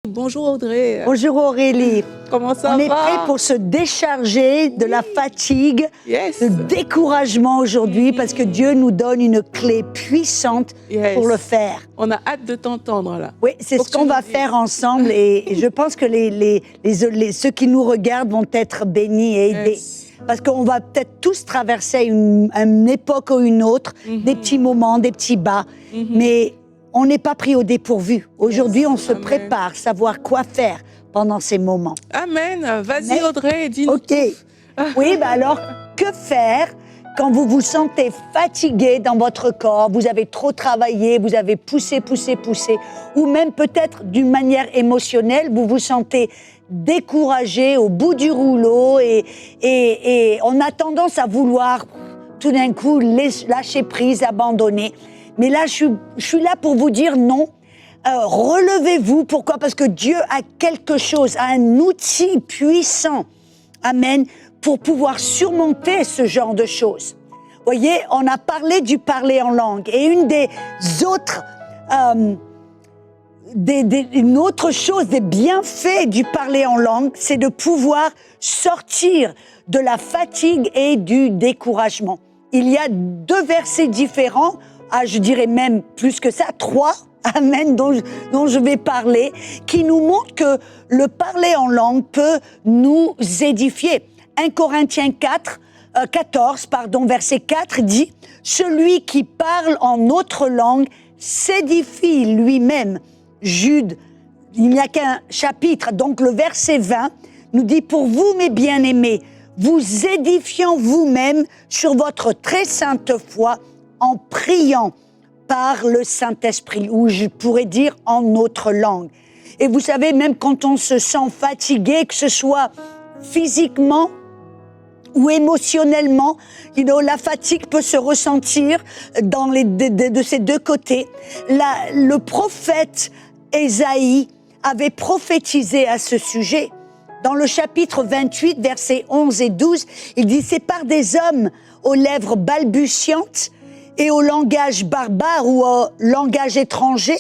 Bonjour Audrey. Bonjour Aurélie. Comment ça va? On est prêt pour se décharger de la fatigue, Yes. du découragement aujourd'hui parce que Dieu nous donne une clé puissante Yes. pour le faire. On a hâte de t'entendre là. Oui, c'est Pour ce que qu'on tu va nous dises. faire ensemble et je pense que ceux qui nous regardent vont être bénis et aidés. Yes. Parce qu'on va peut-être tous traverser une époque ou une autre, des petits moments, des petits bas, mais on n'est pas pris au dépourvu. Aujourd'hui, on se Amen. prépare, savoir quoi faire pendant ces moments. Amen. Vas-y Amen. Audrey, dis-nous. Ok. Oui, alors, que faire quand vous vous sentez fatigué dans votre corps, vous avez trop travaillé, vous avez poussé, ou même peut-être d'une manière émotionnelle, vous vous sentez découragé, au bout du rouleau, et on a tendance à vouloir tout d'un coup lâcher prise, abandonner. Mais là, je suis là pour vous dire non. Relevez-vous. Pourquoi? Parce que Dieu a quelque chose, a un outil puissant, amen, pour pouvoir surmonter ce genre de choses. Voyez, on a parlé du parler en langue. Et une des autres, une autre chose, des bienfaits du parler en langue, c'est de pouvoir sortir de la fatigue et du découragement. Il y a 2 versets différents, je dirais même plus que ça, 3, amen, dont je vais parler, qui nous montrent que le parler en langue peut nous édifier. 1 Corinthiens 14, verset 4 dit « Celui qui parle en autre langue s'édifie lui-même. » Jude, il n'y a qu'un chapitre, donc le verset 20 nous dit « Pour vous, mes bien-aimés, vous édifiant vous-même sur votre très sainte foi en priant par le Saint-Esprit, ou je pourrais dire en autre langue. » Et vous savez, même quand on se sent fatigué, que ce soit physiquement ou émotionnellement, la fatigue peut se ressentir de ces 2 côtés. Le prophète Ésaïe avait prophétisé à ce sujet. Dans le chapitre 28, versets 11 et 12, il dit « C'est par des hommes aux lèvres balbutiantes et au langage barbare ou au langage étranger »,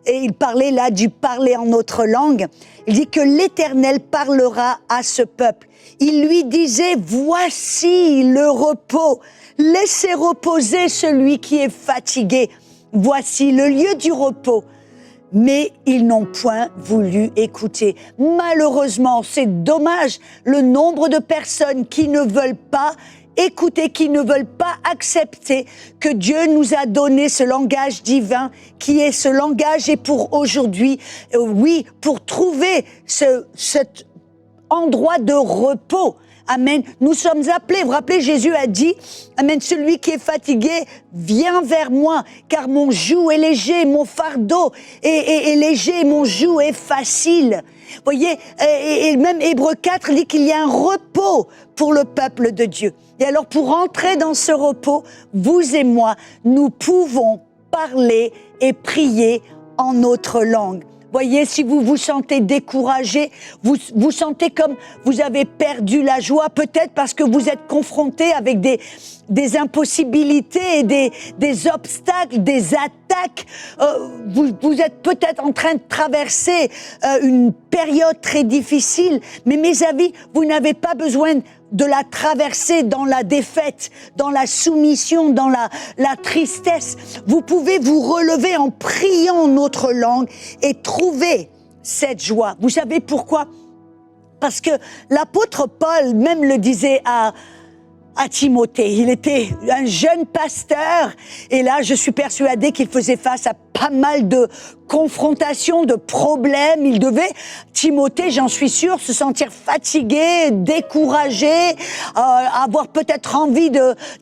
et il parlait là du parler en autre langue, il dit que l'Éternel parlera à ce peuple. Il lui disait « Voici le repos, laissez reposer celui qui est fatigué. Voici le lieu du repos. » Mais ils n'ont point voulu écouter. Malheureusement, c'est dommage, le nombre de personnes qui ne veulent pas écouter, qui ne veulent pas accepter que Dieu nous a donné ce langage divin, qui est ce langage, et pour aujourd'hui, oui, pour trouver cet endroit de repos. Amen. Nous sommes appelés, vous vous rappelez, Jésus a dit, amen, celui qui est fatigué, viens vers moi, car mon joug est léger, mon fardeau est léger, mon joug est facile. Vous voyez, et même Hébreux 4 dit qu'il y a un repos pour le peuple de Dieu. Et alors, pour entrer dans ce repos, vous et moi, nous pouvons parler et prier en notre langue. Voyez, si vous vous sentez découragé, vous sentez comme vous avez perdu la joie, peut-être parce que vous êtes confronté avec des impossibilités et des obstacles, des attaques. Vous êtes peut-être en train de traverser une période très difficile, mais mes amis, vous n'avez pas besoin de la traverser dans la défaite, dans la soumission, dans la tristesse. Vous pouvez vous relever en priant en notre langue et trouver cette joie. Vous savez pourquoi? Parce que l'apôtre Paul même le disait à Timothée. Il était un jeune pasteur et là, je suis persuadée qu'il faisait face à pas mal de confrontations, de problèmes. Il devait, Timothée, j'en suis sûre, se sentir fatigué, découragé, avoir peut-être envie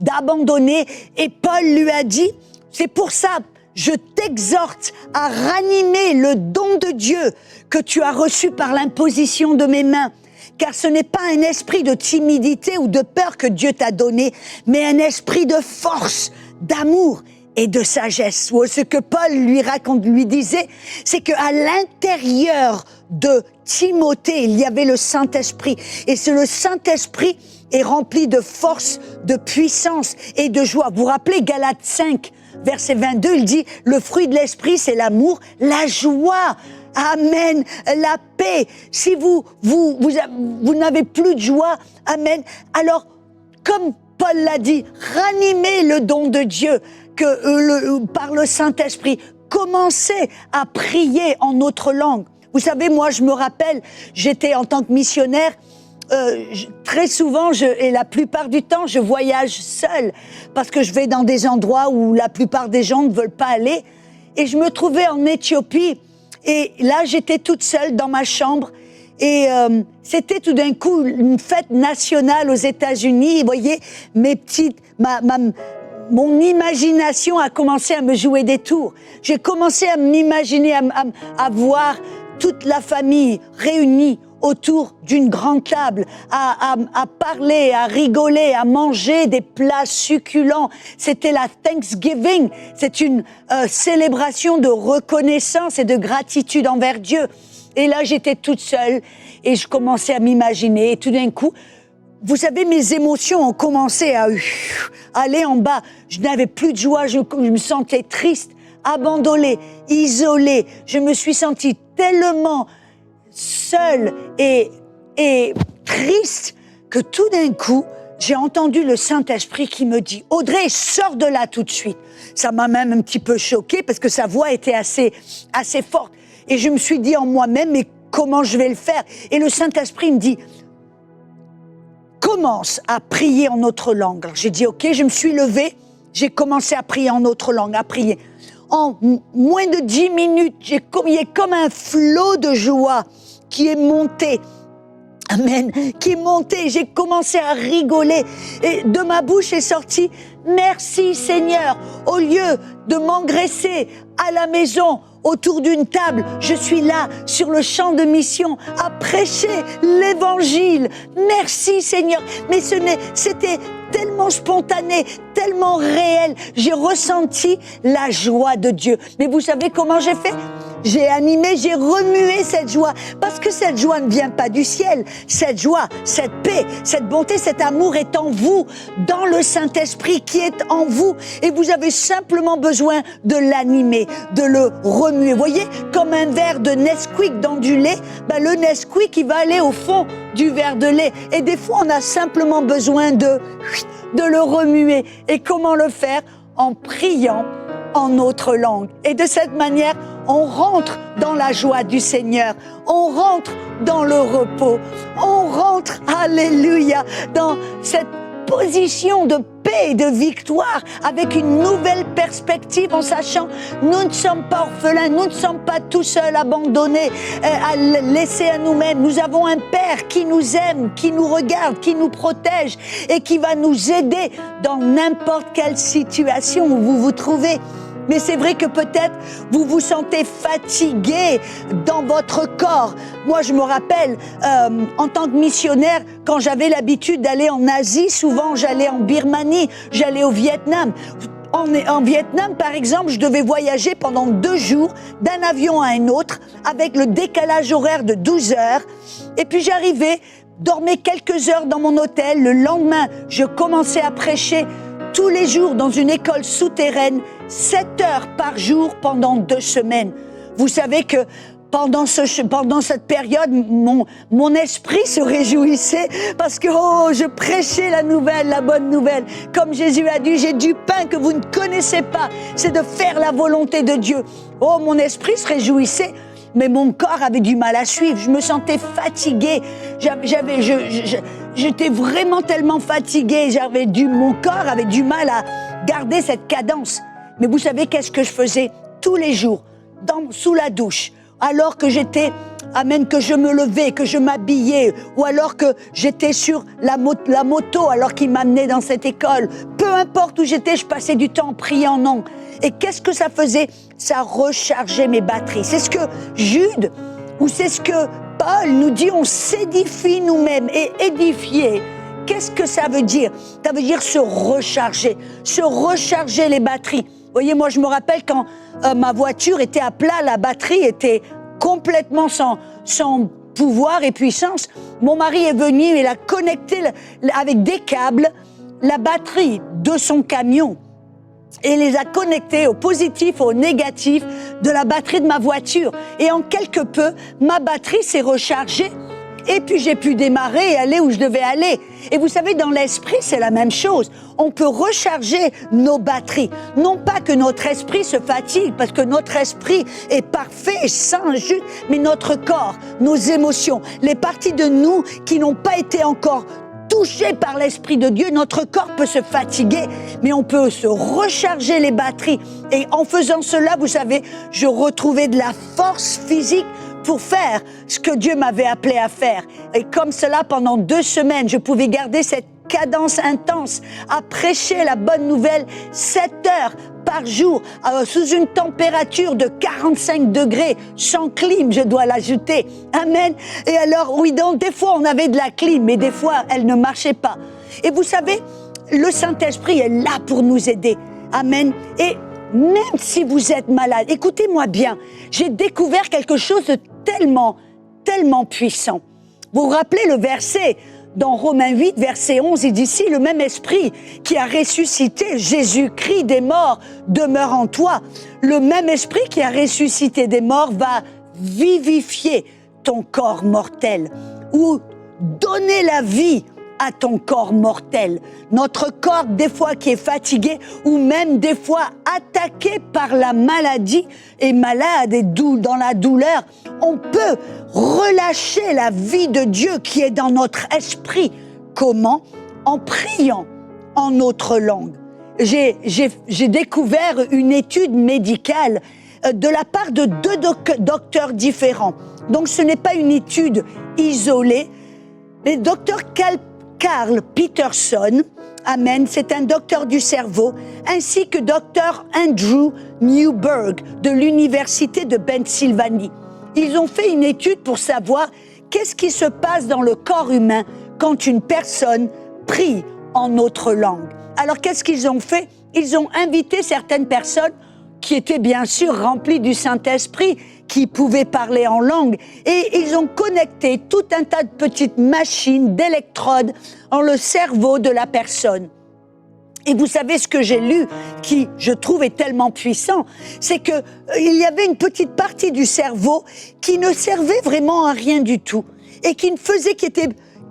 d'abandonner. Et Paul lui a dit, c'est pour ça, je t'exhorte à ranimer le don de Dieu que tu as reçu par l'imposition de mes mains. Car ce n'est pas un esprit de timidité ou de peur que Dieu t'a donné, mais un esprit de force, d'amour et de sagesse. Ce que Paul lui disait, c'est qu'à l'intérieur de Timothée, il y avait le Saint-Esprit. Et c'est le Saint-Esprit est rempli de force, de puissance et de joie. Vous vous rappelez Galates 5, verset 22, il dit, le fruit de l'esprit, c'est l'amour, la joie. Amen. La paix. Si vous n'avez plus de joie, amen. Alors, comme Paul l'a dit, ranimez le don de Dieu par le Saint-Esprit. Commencez à prier en notre langue. Vous savez, moi, je me rappelle, j'étais en tant que missionnaire, très souvent, et la plupart du temps, je voyage seule parce que je vais dans des endroits où la plupart des gens ne veulent pas aller. Et je me trouvais en Éthiopie et là, j'étais toute seule dans ma chambre et c'était tout d'un coup une fête nationale aux États-Unis. Vous voyez, mon imagination a commencé à me jouer des tours. J'ai commencé à m'imaginer, à voir toute la famille réunie autour d'une grande table, à parler, à rigoler, à manger des plats succulents. C'était la Thanksgiving, c'est une célébration de reconnaissance et de gratitude envers Dieu. Et là, j'étais toute seule et je commençais à m'imaginer. Et tout d'un coup, vous savez, mes émotions ont commencé à aller en bas. Je n'avais plus de joie, je me sentais triste, abandonnée, isolée. Je me suis sentie tellement seule et triste que tout d'un coup, j'ai entendu le Saint-Esprit qui me dit « Audrey, sors de là tout de suite ». Ça m'a même un petit peu choquée parce que sa voix était assez forte. Et je me suis dit en moi-même « Mais comment je vais le faire ?» Et le Saint-Esprit me dit « Commence à prier en autre langue ». Alors j'ai dit « Ok », je me suis levée, j'ai commencé à prier en autre langue, à prier. En moins de 10 minutes, il y a comme un flot de joie qui est monté. Amen. Qui est monté. J'ai commencé à rigoler. Et de ma bouche est sorti « Merci Seigneur ». Au lieu de m'engraisser à la maison, autour d'une table, je suis là, sur le champ de mission, à prêcher l'évangile. Merci Seigneur. Mais c'était tellement spontané, tellement réel. J'ai ressenti la joie de Dieu. Mais vous savez comment j'ai fait ? J'ai animé, j'ai remué cette joie. Parce que cette joie ne vient pas du ciel. Cette joie, cette paix, cette bonté, cet amour est en vous, dans le Saint-Esprit qui est en vous. Et vous avez simplement besoin de l'animer, de le remuer. Vous voyez, comme un verre de Nesquik dans du lait, le Nesquik, il va aller au fond du verre de lait. Et des fois, on a simplement besoin de le remuer. Et comment le faire ? En priant en notre langue. Et de cette manière, on rentre dans la joie du Seigneur. On rentre dans le repos. On rentre, alléluia, dans cette position de paix et de victoire avec une nouvelle perspective en sachant nous ne sommes pas orphelins, nous ne sommes pas tout seuls abandonnés, laissés à nous-mêmes. Nous avons un Père qui nous aime, qui nous regarde, qui nous protège et qui va nous aider dans n'importe quelle situation où vous vous trouvez. Mais c'est vrai que peut-être vous vous sentez fatigué dans votre corps. Moi, je me rappelle, en tant que missionnaire, quand j'avais l'habitude d'aller en Asie, souvent j'allais en Birmanie, j'allais au Vietnam. En Vietnam, par exemple, je devais voyager pendant 2 jours d'un avion à un autre avec le décalage horaire de 12 heures. Et puis j'arrivais, dormais quelques heures dans mon hôtel. Le lendemain, je commençais à prêcher tous les jours dans une école souterraine, 7 heures par jour pendant 2 semaines. Vous savez que pendant cette période, mon esprit se réjouissait parce que je prêchais la bonne nouvelle. Comme Jésus a dit, j'ai du pain que vous ne connaissez pas, c'est de faire la volonté de Dieu. Mon esprit se réjouissait, mais mon corps avait du mal à suivre. Je me sentais fatiguée. J'étais vraiment tellement fatiguée. Mon corps avait du mal à garder cette cadence. Mais vous savez qu'est-ce que je faisais tous les jours, sous la douche, alors que que je me levais, que je m'habillais, ou alors que j'étais sur la moto, alors qu'il m'amenait dans cette école. Peu importe où j'étais, je passais du temps en priant en langue. Et qu'est-ce que ça faisait ? Ça rechargeait mes batteries. C'est ce que Jude, ou c'est ce que Paul nous dit, on s'édifie nous-mêmes et édifier. Qu'est-ce que ça veut dire ? Ça veut dire se recharger les batteries. Vous voyez, moi je me rappelle quand ma voiture était à plat, la batterie était complètement sans pouvoir et puissance. Mon mari est venu, il a connecté avec des câbles la batterie de son camion et les a connectés au positif, au négatif de la batterie de ma voiture. Et en quelque peu, ma batterie s'est rechargée. Et puis j'ai pu démarrer et aller où je devais aller. Et vous savez, dans l'esprit, c'est la même chose. On peut recharger nos batteries. Non pas que notre esprit se fatigue, parce que notre esprit est parfait, sain, juste, mais notre corps, nos émotions, les parties de nous qui n'ont pas été encore touchées par l'Esprit de Dieu, notre corps peut se fatiguer, mais on peut se recharger les batteries. Et en faisant cela, vous savez, je retrouvais de la force physique pour faire ce que Dieu m'avait appelé à faire. Et comme cela, pendant 2 semaines, je pouvais garder cette cadence intense à prêcher la bonne nouvelle 7 heures par jour, sous une température de 45 degrés, sans clim, je dois l'ajouter. Amen. Et alors, oui, donc, des fois, on avait de la clim, mais des fois, elle ne marchait pas. Et vous savez, le Saint-Esprit est là pour nous aider. Amen. Et même si vous êtes malade, écoutez-moi bien, j'ai découvert quelque chose de tellement puissant. Vous vous rappelez le verset dans Romains 8, verset 11, il dit « Si le même esprit qui a ressuscité Jésus-Christ des morts demeure en toi, le même esprit qui a ressuscité des morts va vivifier ton corps mortel ou donner la vie à ton corps mortel. » Notre corps, des fois, qui est fatigué ou même des fois attaqué par la maladie et malade et dans la douleur, on peut relâcher la vie de Dieu qui est dans notre esprit. Comment? En priant en notre langue. J'ai découvert une étude médicale de la part de 2 docteurs différents. Donc ce n'est pas une étude isolée. Le docteur Carl Peterson, amen, c'est un docteur du cerveau, ainsi que docteur Andrew Newberg de l'université de Pennsylvanie. Ils ont fait une étude pour savoir qu'est-ce qui se passe dans le corps humain quand une personne prie en autre langue. Alors qu'est-ce qu'ils ont fait? Ils ont invité certaines personnes qui étaient bien sûr remplies du Saint-Esprit, qui pouvaient parler en langue, et ils ont connecté tout un tas de petites machines, d'électrodes dans le cerveau de la personne. Et vous savez ce que j'ai lu, qui je trouve est tellement puissant, c'est que il y avait une petite partie du cerveau qui ne servait vraiment à rien du tout, et qui était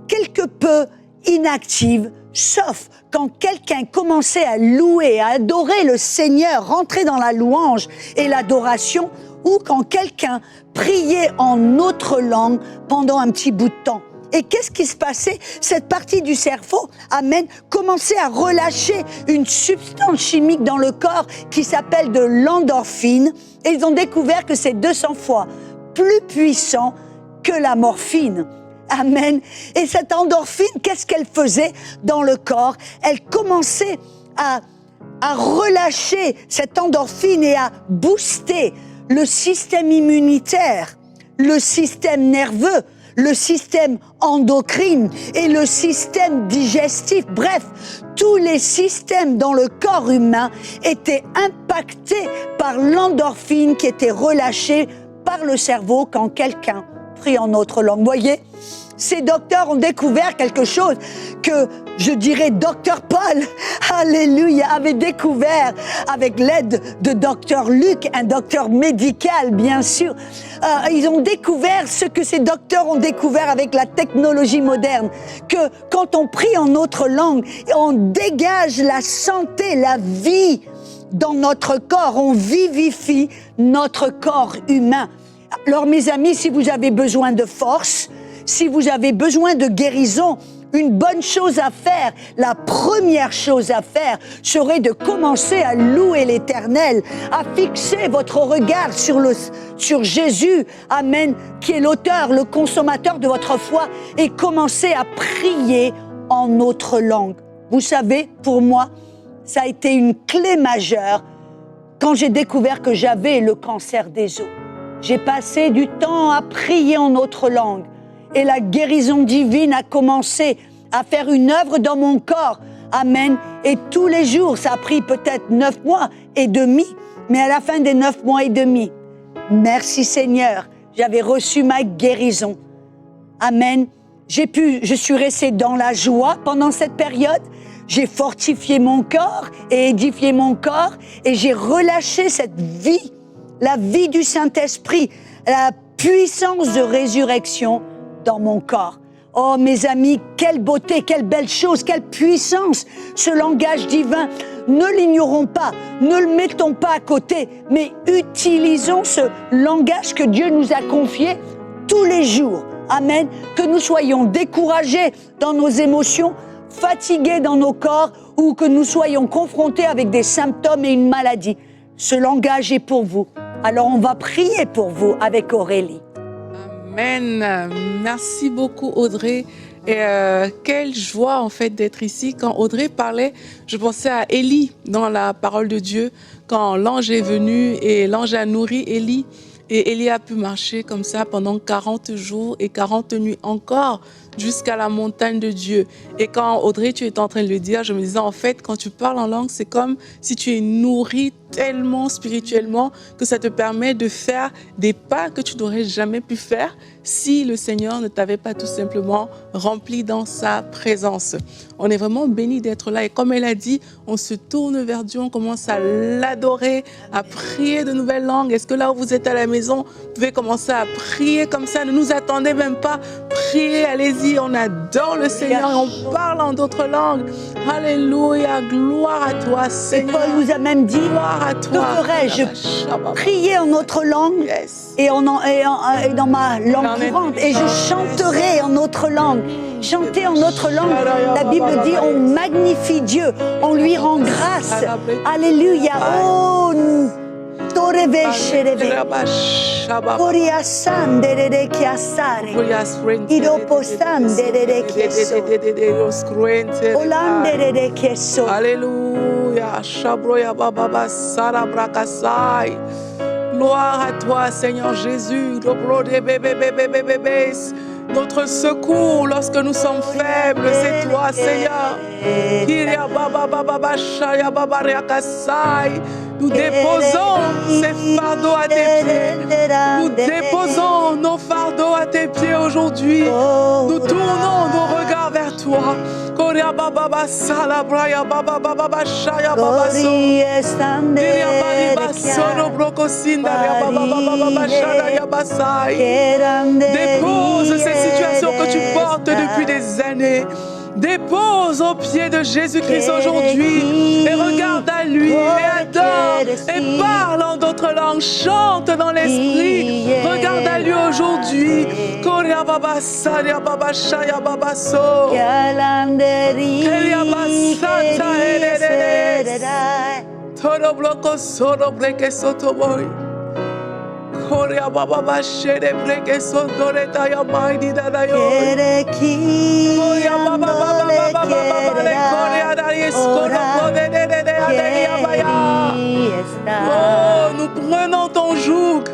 quelque peu inactive, sauf quand quelqu'un commençait à louer, à adorer le Seigneur, rentrer dans la louange et l'adoration, ou quand quelqu'un priait en autre langue pendant un petit bout de temps. Et qu'est-ce qui se passait? Cette partie du cerveau, amen, commençait à relâcher une substance chimique dans le corps qui s'appelle de l'endorphine. Et ils ont découvert que c'est 200 fois plus puissant que la morphine. Amen. Et cette endorphine, qu'est-ce qu'elle faisait dans le corps? Elle commençait à relâcher cette endorphine et à booster le système immunitaire, le système nerveux, le système endocrine et le système digestif. Bref, tous les systèmes dans le corps humain étaient impactés par l'endorphine qui était relâchée par le cerveau quand quelqu'un prie en autre langue. Vous voyez, ces docteurs ont découvert quelque chose que, je dirais, Dr Paul, alléluia, avait découvert avec l'aide de Dr Luc, un docteur médical, bien sûr. Ils ont découvert ce que ces docteurs ont découvert avec la technologie moderne, que quand on prie en autre langue, on dégage la santé, la vie dans notre corps, on vivifie notre corps humain. Alors mes amis, si vous avez besoin de force, si vous avez besoin de guérison, une bonne chose à faire, la première chose à faire serait de commencer à louer l'Éternel, à fixer votre regard sur Jésus, amen, qui est l'auteur, le consommateur de votre foi, et commencer à prier en autre langue. Vous savez, pour moi, ça a été une clé majeure quand j'ai découvert que j'avais le cancer des os. J'ai passé du temps à prier en autre langue. Et la guérison divine a commencé à faire une œuvre dans mon corps. Amen. Et tous les jours, ça a pris peut-être 9 mois et demi, mais à la fin des 9 mois et demi, merci Seigneur, j'avais reçu ma guérison. Amen. Je suis restée dans la joie pendant cette période. j'ai fortifié mon corps et édifié mon corps et j'ai relâché cette vie, la vie du Saint-Esprit, la puissance de résurrection dans mon corps. Oh mes amis, quelle beauté, quelle belle chose, quelle puissance, ce langage divin. Ne l'ignorons pas, ne le mettons pas à côté, mais utilisons ce langage que Dieu nous a confié tous les jours. Amen. Que nous soyons découragés dans nos émotions, fatigués dans nos corps ou que nous soyons confrontés avec des symptômes et une maladie. Ce langage est pour vous. Alors on va prier pour vous avec Aurélie. Amen. Merci beaucoup Audrey. Et quelle joie en fait d'être ici. Quand Audrey parlait, je pensais à Élie dans la parole de Dieu, quand l'ange est venu et l'ange a nourri Élie. Et Élie a pu marcher comme ça pendant 40 jours et 40 nuits encore jusqu'à la montagne de Dieu. Et quand Audrey, tu étais en train de le dire, je me disais en fait, quand tu parles en langue, c'est comme si tu es nourri tellement spirituellement que ça te permet de faire des pas que tu n'aurais jamais pu faire si le Seigneur ne t'avait pas tout simplement rempli dans sa présence. On est vraiment bénis d'être là et comme elle a dit, on se tourne vers Dieu, on commence à l'adorer, à prier de nouvelles langues. Est-ce que là où vous êtes à la maison, vous pouvez commencer à prier comme ça, ne nous attendez même pas, priez, allez-y, on adore le Seigneur et on parle en d'autres langues. Alléluia, gloire à toi Seigneur. Et Paul nous a même dit, que ferais-je? Prier en autre langue et dans ma langue courante et je chanterai en autre langue. Chanter en autre langue, la Bible dit on magnifie Dieu, on lui rend grâce. Alléluia. Oh, Alléluia. Shabroya baba sara brakasai. Gloire à toi, Seigneur Jésus. Notre secours lorsque nous sommes faibles, c'est toi, Seigneur. Nous déposons ces fardeaux à tes pieds. Nous déposons nos fardeaux à tes pieds aujourd'hui. Nous tournons nos regards vers toi. Korea baba sala braya baba baba shaya baba so. Diria baba solo brokosinda baba baba shaya yabasai. Dépose ces situations que tu portes depuis des années. Dépose aux pieds de Jésus-Christ aujourd'hui et regarde à lui et adore et parle en d'autres langues, chante dans l'esprit, regarde à lui aujourd'hui. Korea baba saria baba shaya baba so. Kelia basanta heredes. Toro bloko soro breke soto boy. Korea baba bashere breke soto reta ya maidi da da yo. Korea baba le Korea da yeskoro de adelia baya. Oh, nous prenons ton joug.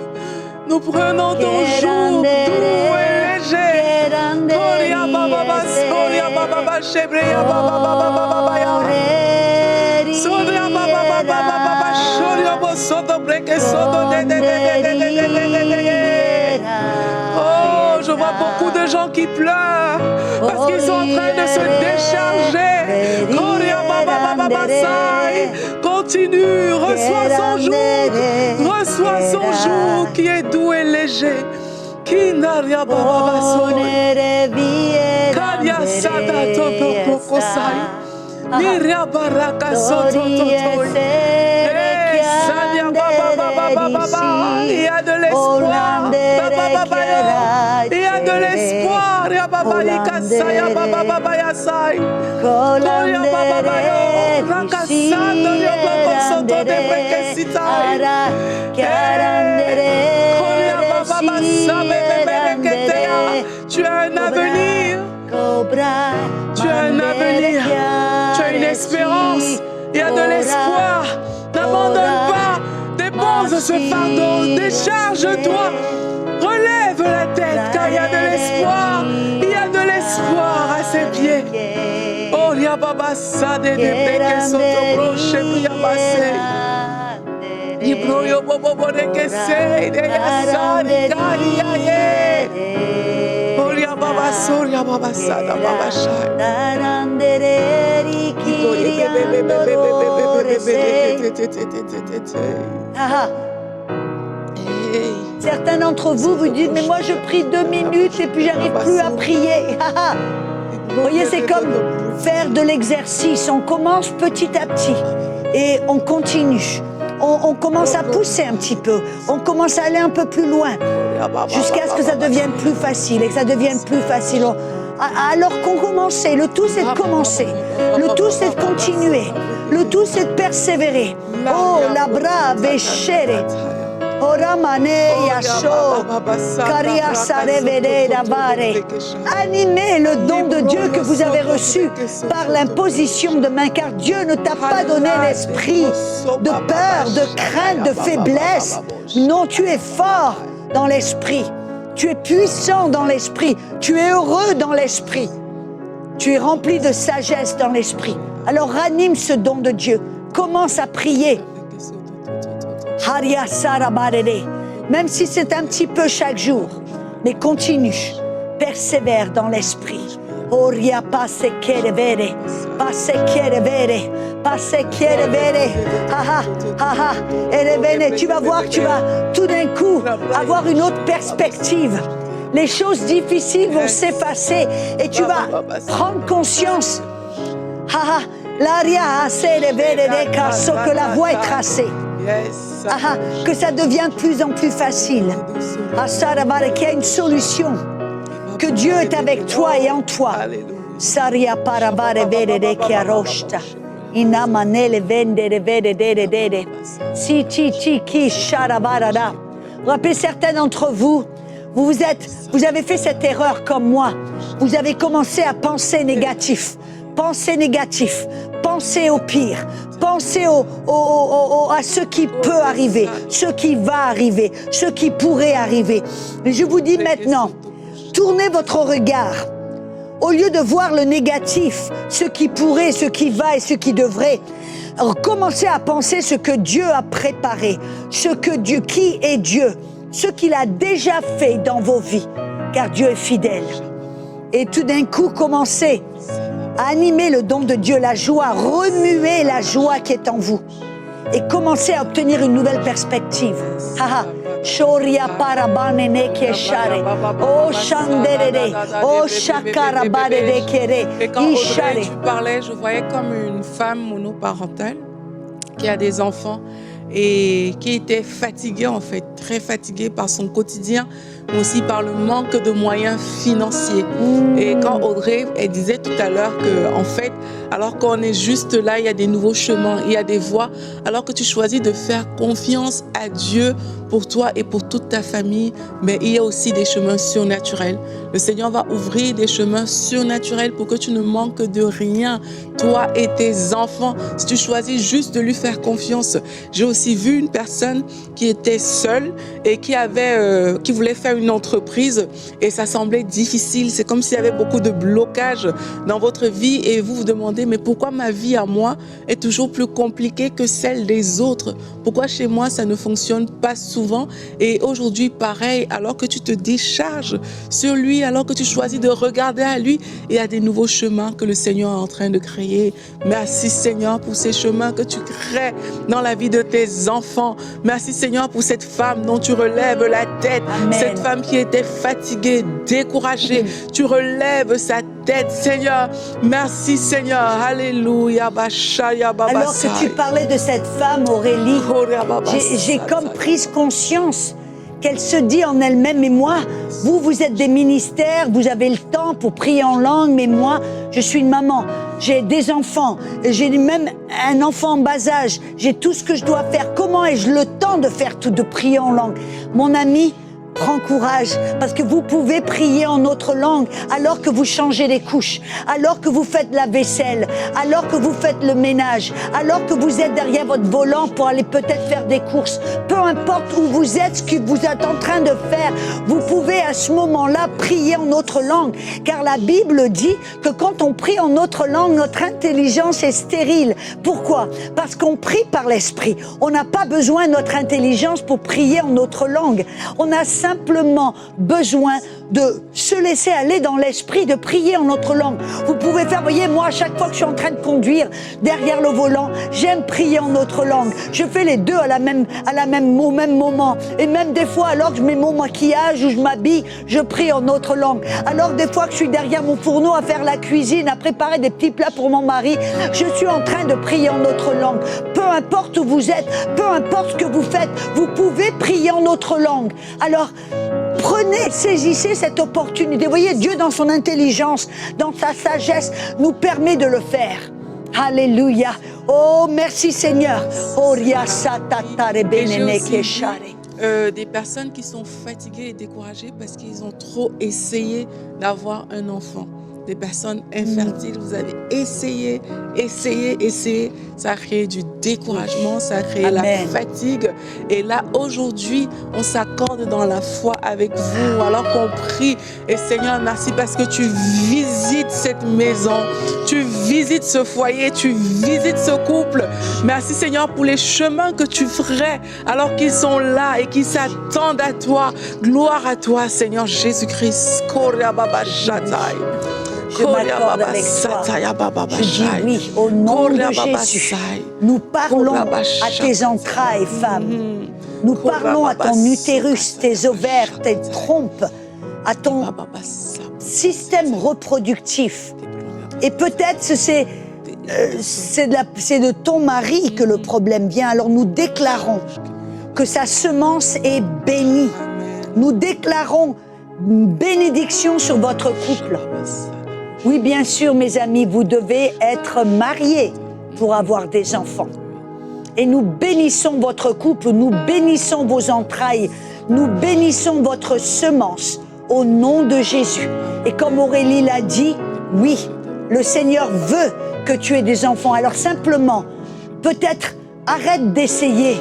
Nous prenons ton joug doux et léger. Korea baba soria baba shebreya baba ya. Soria baba shoria bo soto breke soto de. Oh, je vois beaucoup de gens qui pleurent parce qu'ils sont en train de se décharger. Korea baba sai. Continue, reçois son joug qui est doux et léger. Kinaria baba soy. Karia sata toto kokosai. Miria baraka soto toto. Il y a de l'espoir. Il y a de l'espoir. Tu as un avenir. Tu as un avenir. Tu as une espérance. Il y a de l'espoir. N'abandonne pas. Dépose ce fardeau. Décharge-toi. Relève la tête car il y a de l'espoir. Il y a de l'espoir à ses pieds. Oh, il y a baba sa de breke soto broche bria basse. Ibro yo bobo de que se de ya sa de cari. Oh, il y a baba soria baba sada baba shai. Certains d'entre vous vous dites, mais moi je prie 2 minutes et puis j'arrive plus à prier. Vous voyez, c'est comme faire de l'exercice. On commence petit à petit et on continue. On commence à pousser un petit peu. On commence à aller un peu plus loin jusqu'à ce que ça devienne plus facile et que ça devienne plus facile. Alors qu'on commençait, le tout c'est de commencer. Le tout c'est de continuer. Le tout c'est de persévérer. Oh, la brave et chère. Animez le don de Dieu que vous avez reçu par l'imposition de main, car Dieu ne t'a pas donné l'esprit de peur, de crainte, de faiblesse. Non, tu es fort dans l'esprit, tu es puissant dans l'esprit, tu es heureux dans l'esprit, tu es rempli de sagesse dans l'esprit. Alors ranime ce don de Dieu, commence à prier. Même si c'est un petit peu chaque jour, mais continue, persévère dans l'esprit. Tu vas voir que tu vas tout d'un coup avoir une autre perspective. Les choses difficiles vont s'effacer et tu vas prendre conscience que la voie est tracée. Que ça devient de plus en plus facile. Qu'il y a une solution. Que Dieu est avec toi et en toi. Vous rappelez, certains d'entre vous, vous avez fait cette erreur comme moi. Vous avez commencé à penser négatif. Pensez négatif, pensez au pire, pensez à ce qui peut arriver, ce qui va arriver, ce qui pourrait arriver. Mais je vous dis maintenant, tournez votre regard. Au lieu de voir le négatif, ce qui pourrait, ce qui va et ce qui devrait, commencez à penser ce que Dieu a préparé, qui est Dieu, ce qu'il a déjà fait dans vos vies, car Dieu est fidèle. Et tout d'un coup, commencez à animer le don de Dieu, la joie, remuer la joie qui est en vous et commencez à obtenir une nouvelle perspective. Shoria parabane ne keshare, oh shanderere, oh shakarabane de kere, et quand Audrey, tu parlais, je voyais comme une femme monoparentale qui a des enfants et qui était fatiguée en fait, très fatiguée par son quotidien, mais aussi par le manque de moyens financiers. Et quand Audrey, elle disait tout à l'heure que en fait, alors qu'on est juste là, il y a des nouveaux chemins, il y a des voies, alors que tu choisis de faire confiance à Dieu pour toi et pour toute ta famille, mais il y a aussi des chemins surnaturels. Le Seigneur va ouvrir des chemins surnaturels pour que tu ne manques de rien, toi et tes enfants, si tu choisis juste de lui faire confiance. J'ai aussi vu une personne qui était seule et qui voulait faire une entreprise et ça semblait difficile. C'est comme s'il y avait beaucoup de blocages dans votre vie et vous vous demandez, mais pourquoi ma vie à moi est toujours plus compliquée que celle des autres? Pourquoi chez moi ça ne fonctionne pas souvent? Et aujourd'hui, pareil, alors que tu te décharges sur lui, alors que tu choisis de regarder à lui, il y a des nouveaux chemins que le Seigneur est en train de créer. Merci Seigneur pour ces chemins que tu crées dans la vie de tes enfants. Merci Seigneur pour cette femme dont tu relèves la tête. Amen. Cette femme qui était fatiguée, découragée, tu relèves sa tête, Seigneur. Merci Seigneur. Alléluia. Alors que tu parlais de cette femme, Aurélie, j'ai comme prise conscience qu'elle se dit en elle-même, mais moi, vous êtes des ministères, vous avez le temps pour prier en langue, mais moi, je suis une maman, j'ai des enfants, j'ai même un enfant en bas âge, j'ai tout ce que je dois faire. Comment ai-je le temps de faire tout, de prier en langue? Mon ami, prends courage, parce que vous pouvez prier en autre langue alors que vous changez les couches, alors que vous faites la vaisselle, alors que vous faites le ménage, alors que vous êtes derrière votre volant pour aller peut-être faire des courses. Peu importe où vous êtes, ce que vous êtes en train de faire, vous pouvez à ce moment-là prier en autre langue, car la Bible dit que quand on prie en autre langue, notre intelligence est stérile. Pourquoi? Parce qu'on prie par l'esprit. On n'a pas besoin de notre intelligence pour prier en autre langue. On a simplement besoin de se laisser aller dans l'esprit, de prier en notre langue. Vous pouvez faire, voyez, moi, à chaque fois que je suis en train de conduire derrière le volant, j'aime prier en notre langue. Je fais les deux au même moment. Et même des fois, alors que je mets mon maquillage ou je m'habille, je prie en notre langue. Alors des fois que je suis derrière mon fourneau à faire la cuisine, à préparer des petits plats pour mon mari, je suis en train de prier en notre langue. Peu importe où vous êtes, peu importe ce que vous faites, vous pouvez prier en notre langue. Alors, prenez, saisissez cette opportunité. Vous voyez, Dieu dans son intelligence, dans sa sagesse, nous permet de le faire. Alléluia. Oh, merci Seigneur. Et j'ai aussi vu, des personnes qui sont fatiguées et découragées parce qu'ils ont trop essayé d'avoir un enfant. Des personnes infertiles, vous avez essayé. Ça a créé du découragement, ça a créé Amen. la fatigue. Et là, aujourd'hui, on s'accorde dans la foi avec vous alors qu'on prie. Et Seigneur, merci parce que tu visites cette maison, tu visites ce foyer, tu visites ce couple. Merci Seigneur pour les chemins que tu ferais alors qu'ils sont là et qu'ils s'attendent à toi. Gloire à toi, Seigneur Jésus-Christ. Je m'accorde avec toi. Je dis oui, au nom de Jésus. Nous parlons à tes entrailles, femme. Nous parlons à ton utérus, tes ovaires, tes trompes, à ton système reproductif. Et peut-être c'est de ton mari que le problème vient. Alors nous déclarons que sa semence est bénie. Nous déclarons une bénédiction sur votre couple. Oui, bien sûr, mes amis, vous devez être mariés pour avoir des enfants. Et nous bénissons votre couple, nous bénissons vos entrailles, nous bénissons votre semence au nom de Jésus. Et comme Aurélie l'a dit, oui, le Seigneur veut que tu aies des enfants. Alors simplement, peut-être arrête d'essayer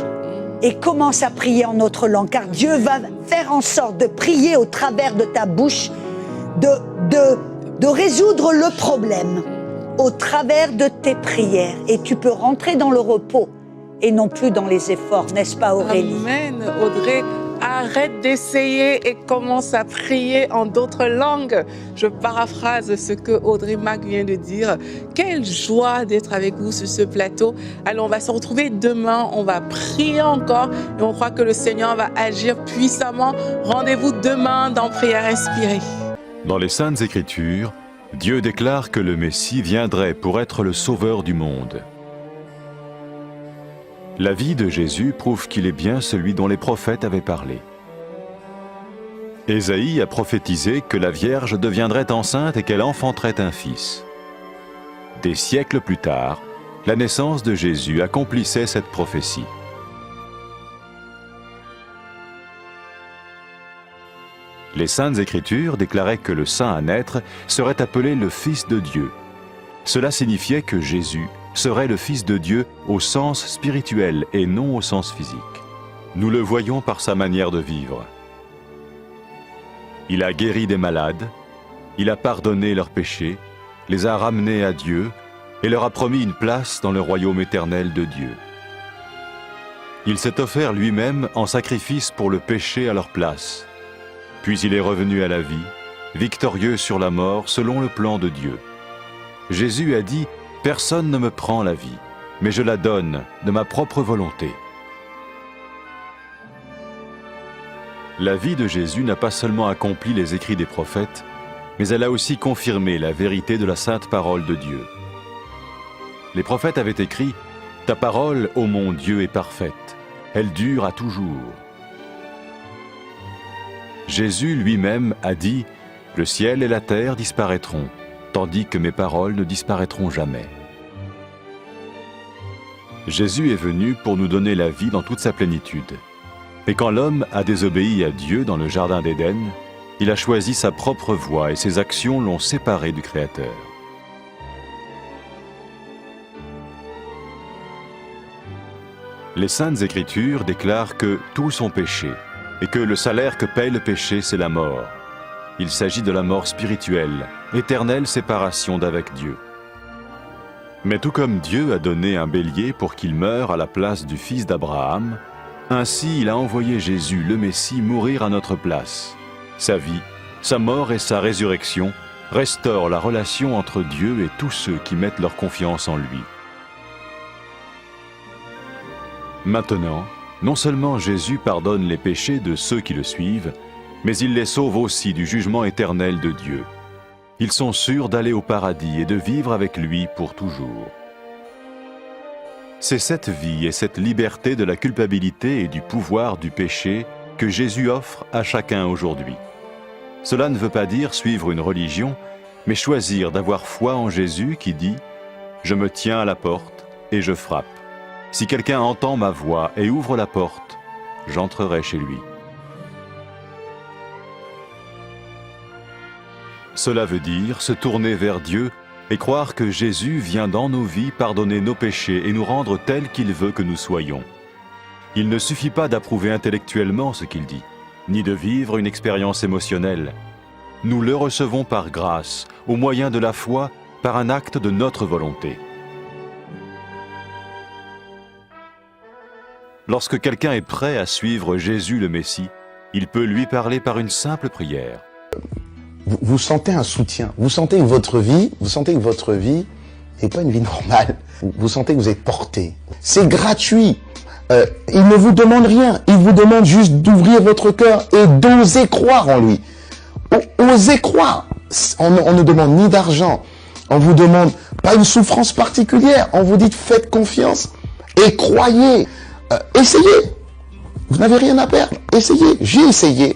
et commence à prier en notre langue, car Dieu va faire en sorte de prier au travers de ta bouche, de résoudre le problème au travers de tes prières. Et tu peux rentrer dans le repos et non plus dans les efforts, n'est-ce pas Aurélie? Amen, Audrey. Arrête d'essayer et commence à prier en d'autres langues. Je paraphrase ce que Audrey Mac vient de dire. Quelle joie d'être avec vous sur ce plateau. Alors on va se retrouver demain, on va prier encore et on croit que le Seigneur va agir puissamment. Rendez-vous demain dans Prière Inspirée. Dans les Saintes Écritures, Dieu déclare que le Messie viendrait pour être le sauveur du monde. La vie de Jésus prouve qu'il est bien celui dont les prophètes avaient parlé. Ésaïe a prophétisé que la Vierge deviendrait enceinte et qu'elle enfanterait un fils. Des siècles plus tard, la naissance de Jésus accomplissait cette prophétie. Les Saintes Écritures déclaraient que le saint à naître serait appelé le Fils de Dieu. Cela signifiait que Jésus serait le Fils de Dieu au sens spirituel et non au sens physique. Nous le voyons par sa manière de vivre. Il a guéri des malades, il a pardonné leurs péchés, les a ramenés à Dieu et leur a promis une place dans le royaume éternel de Dieu. Il s'est offert lui-même en sacrifice pour le péché à leur place. Puis il est revenu à la vie, victorieux sur la mort selon le plan de Dieu. Jésus a dit « Personne ne me prend la vie, mais je la donne de ma propre volonté. » La vie de Jésus n'a pas seulement accompli les écrits des prophètes, mais elle a aussi confirmé la vérité de la sainte parole de Dieu. Les prophètes avaient écrit « Ta parole, ô mon Dieu, est parfaite, elle dure à toujours. » Jésus lui-même a dit « Le ciel et la terre disparaîtront, tandis que mes paroles ne disparaîtront jamais. » Jésus est venu pour nous donner la vie dans toute sa plénitude. Et quand l'homme a désobéi à Dieu dans le jardin d'Éden, il a choisi sa propre voie et ses actions l'ont séparé du Créateur. Les Saintes Écritures déclarent que tous sont péchés et que le salaire que paye le péché, c'est la mort. Il s'agit de la mort spirituelle, éternelle séparation d'avec Dieu. Mais tout comme Dieu a donné un bélier pour qu'il meure à la place du fils d'Abraham, ainsi il a envoyé Jésus, le Messie, mourir à notre place. Sa vie Sa mort et sa résurrection restaurent la relation entre Dieu et tous ceux qui mettent leur confiance en lui. Maintenant, non seulement Jésus pardonne les péchés de ceux qui le suivent, mais il les sauve aussi du jugement éternel de Dieu. Ils sont sûrs d'aller au paradis et de vivre avec lui pour toujours. C'est cette vie et cette liberté de la culpabilité et du pouvoir du péché que Jésus offre à chacun aujourd'hui. Cela ne veut pas dire suivre une religion, mais choisir d'avoir foi en Jésus qui dit « Je me tiens à la porte et je frappe. Si quelqu'un entend ma voix et ouvre la porte, j'entrerai chez lui. » Cela veut dire se tourner vers Dieu et croire que Jésus vient dans nos vies pardonner nos péchés et nous rendre tels qu'il veut que nous soyons. Il ne suffit pas d'approuver intellectuellement ce qu'il dit, ni de vivre une expérience émotionnelle. Nous le recevons par grâce, au moyen de la foi, par un acte de notre volonté. Lorsque quelqu'un est prêt à suivre Jésus le Messie, il peut lui parler par une simple prière. Vous sentez un soutien, vous sentez que votre vie n'est pas une vie normale. Vous sentez que vous êtes porté. C'est gratuit. Il ne vous demande rien. Il vous demande juste d'ouvrir votre cœur et d'oser croire en lui. Osez croire. On ne demande ni d'argent. On vous demande pas une souffrance particulière. On vous dit faites confiance et croyez. Essayez. Vous n'avez rien à perdre. Essayez. J'ai essayé.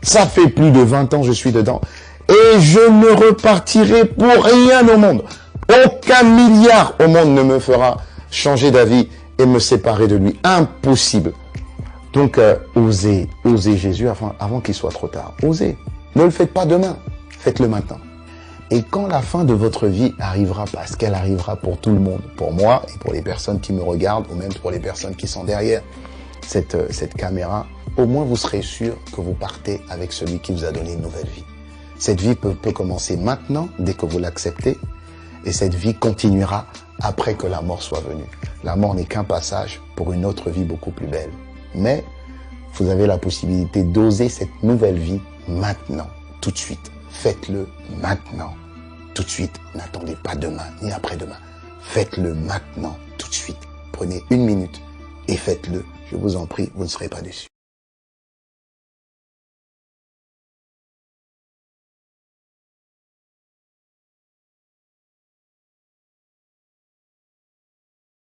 Ça fait plus de 20 ans que je suis dedans. Et je ne repartirai pour rien au monde. Aucun milliard au monde ne me fera changer d'avis et me séparer de lui. Impossible. Donc, osez Jésus avant qu'il soit trop tard. Osez. Ne le faites pas demain. Faites-le maintenant. Et quand la fin de votre vie arrivera, parce qu'elle arrivera pour tout le monde, pour moi et pour les personnes qui me regardent, ou même pour les personnes qui sont derrière cette caméra, au moins vous serez sûr que vous partez avec celui qui vous a donné une nouvelle vie. Cette vie peut commencer maintenant, dès que vous l'acceptez, et cette vie continuera après que la mort soit venue. La mort n'est qu'un passage pour une autre vie beaucoup plus belle. Mais vous avez la possibilité d'oser cette nouvelle vie maintenant, tout de suite. Faites-le maintenant, tout de suite. N'attendez pas demain, ni après-demain. Faites-le maintenant, tout de suite. Prenez 1 minute et faites-le. Je vous en prie, vous ne serez pas déçus.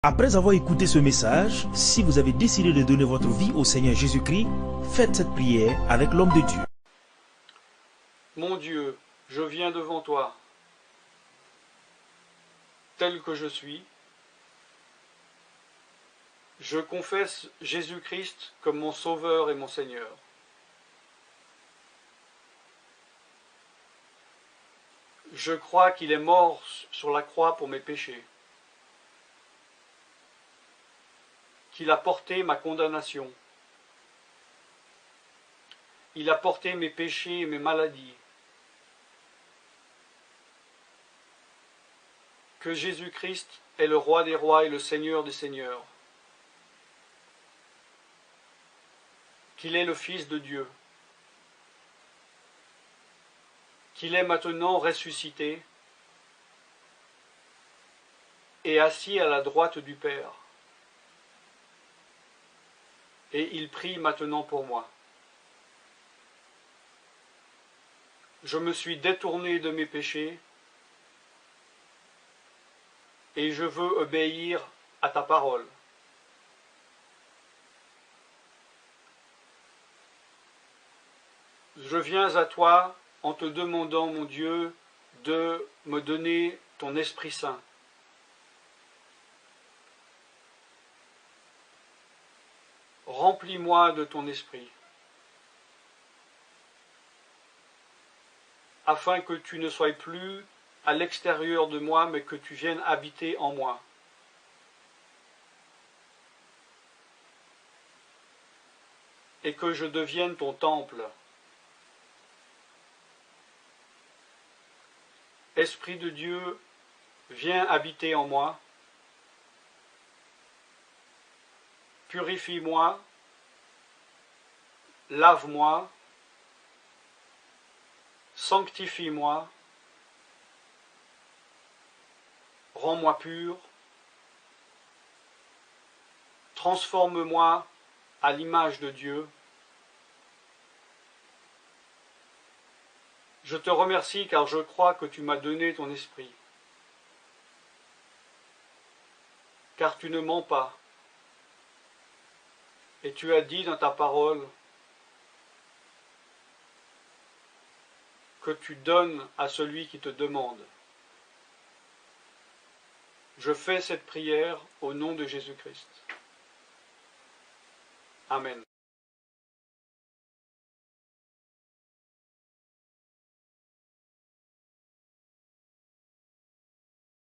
Après avoir écouté ce message, si vous avez décidé de donner votre vie au Seigneur Jésus-Christ, faites cette prière avec l'homme de Dieu. Mon Dieu, je viens devant toi, tel que je suis. Je confesse Jésus-Christ comme mon Sauveur et mon Seigneur. Je crois qu'il est mort sur la croix pour mes péchés, qu'il a porté ma condamnation. Il a porté mes péchés et mes maladies. Que Jésus-Christ est le Roi des rois et le Seigneur des seigneurs. Qu'il est le Fils de Dieu. Qu'il est maintenant ressuscité et assis à la droite du Père. Et il prie maintenant pour moi. Je me suis détourné de mes péchés et je veux obéir à ta parole. Je viens à toi en te demandant, mon Dieu, de me donner ton Esprit Saint. Remplis-moi de ton esprit, afin que tu ne sois plus à l'extérieur de moi, mais que tu viennes habiter en moi. Et que je devienne ton temple. Esprit de Dieu, viens habiter en moi. Purifie-moi, lave-moi, sanctifie-moi, rends-moi pur, transforme-moi à l'image de Dieu. Je te remercie car je crois que tu m'as donné ton esprit, car tu ne mens pas, et tu as dit dans ta parole que tu donnes à celui qui te demande. Je fais cette prière au nom de Jésus-Christ. Amen.